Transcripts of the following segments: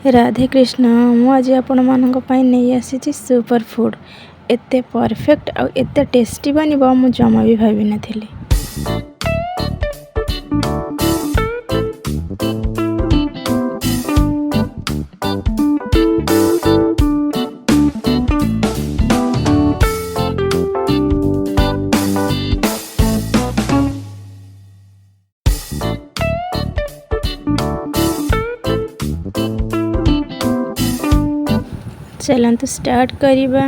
राधे कृष्ण। आज आपण मानक नहीं आसी सुपर फूड एते परफेक्ट और एते टेस्टी बनब मु जमा भी भाभी नथिली। चलतु स्टार्ट करवा।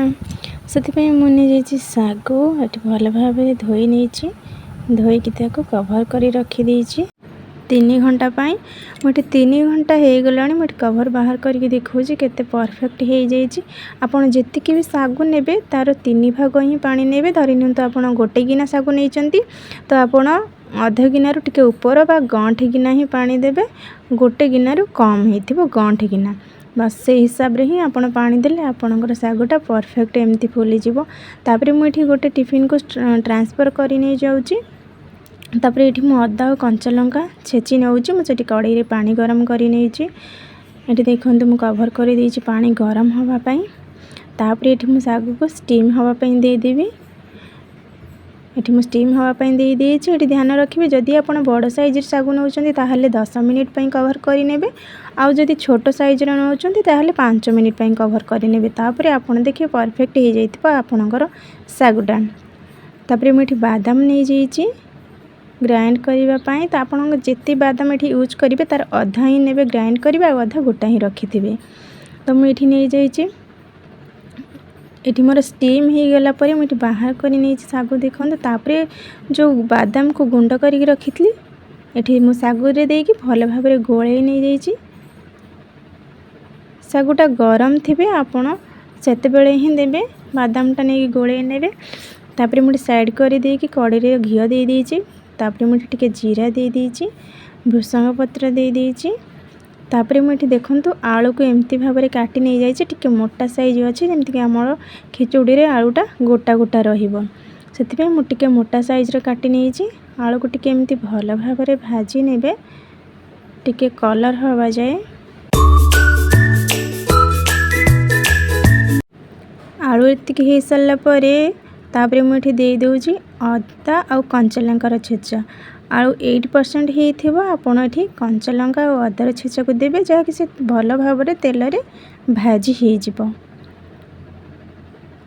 से मुझे सागु ये भल भाव धोई नहीं धोईकी कभर कर रखीदे 3 घंटा मुझे 3 घंटा हो गला मुझे कभर बाहर करके देखा केते परफेक्ट हो जाइए। आपड़ जी भी सागु ने तार 3 भाग ही पानी ने धरी नियंतु आप गोटे गिना सागु नहीं तो आपड़ अध गिनारू टिके ऊपर बा गंठ गिना ही पानी देवे। गोटे गिनारू कम हो गंठ गिना बस से हिसाब रे ही आपण पानी देले आपणकर सागुटा परफेक्ट एमती फुली जीवो। तापरे मुझे गोटे टिफिन को ट्रांसफर करी नहीं जाउची। तापरे एठी मु अदा और कंचा लंका छेची नउची मुझे कड़ाई पानी गरम करी नहीं ये देखते मु कभर कर देछि पानी गरम हवा पाई। तापरे एठी मु सागु को स्टीम हवा पाई दे देबी। एठी मु स्टीम हवा पाई दे देछि। एठी ध्यान रखिबे जदि आपण बड़ साइज सागु नउचंती ताहले 10 मिनिट पई कवर करी नेबे आउ जदि छोट साइज रो नउचंती ताहले 5 मिनिट पई कवर करी नेबे। तापरे आपण देखिए परफेक्ट हो जाइतबा आपणकर सागुटा। तापरे मु एठी बादाम नै जाइछि ग्राइंड करबा पाई। तो आपण जेते बादाम एठी यूज करिवे तार अधा ही नेबे ग्राइंड करिवे आ अधा गोटा ही रखिथिबे। तो मु एठी नै जाइछि एठी मोर स्टीम हो गला परे मुझे बाहर करी नहीं सागु देखते। तापरे जो बादाम को गुंड करके रखी एठी मु सागु रे देकी भल भाव में गोले नहीं जाइछि। सागुटा गरम थिबे आपण सेते बेले ही देबे बादामटा नहीं गोले नेबे। तापरे मुझे साइड कर देकी कड़े रे घियो दे देछि। तापरे मुझे टिके जीरा दे देछि भृषंग पत्र दे देछि। तापरे मुझे देखंतु आलू को एमती भाव में काटी नहीं जाइए टिके मोटा साइज अच्छे जमीक आमर खिचुड़ी रे आलूटा गोटा गोटा रहिबो सेथिबे मु टिके मोटा साइज रे काटी नहीं आलू को टिके एमती भल भाव में भाजी नेबे टिके कलर हवा जाए। आलू एतिक हो सारा पर तापरे मुझे दे दउची अदा और कंचा लंकार छेचा। आलू 8% हो आपड़ ये कंचा लंका और अदार छेचा को देवे जहाँकि से भल भाव में तेल रे भाजी हो।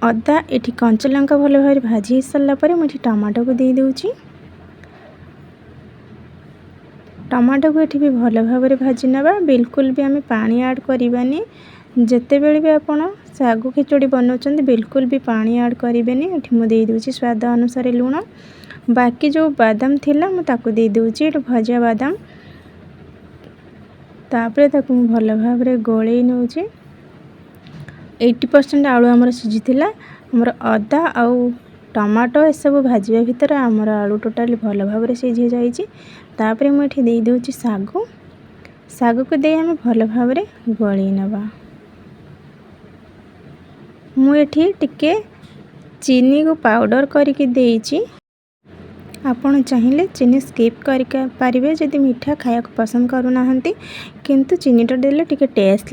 अदा ये कंचा लंका भल भाव में भाजी हो सारा पर मुझे टमाटो को दे दूची। टमाटो को ये भी भल भाव में भाजी नवा बिल्कुल भी आम पानी ऐड करवानी। जिते बेले भी आपड़ सागु खिचड़ी बनाउछंती बिल्कुल भी पानी ऐड करेंगे। ये मुझे दूची स्वाद अनुसार लुण बाकी जो बादाम थिला मु ताकू दे दूची ये भजा बादाम। तापरे ताकू भल भाव में गोले नउची 80% आलू आमर सिझीथिला आमर अदा आउ टमाटो ए सब भाजवा भितर आमर आलू टोटाली भल भाव में सिझी जाइछि। तापरे मु एठी दे दूची सागु सागु को दे आम भल भाव में गोली नबा। मु एठी टिके चीनी को पाउडर करके देइछि। आपण चाहिए चीनी स्किप कर पारिबे जदि मीठा खाया पसंद करूना किंतु चीनीटा देले टिके टेस्ट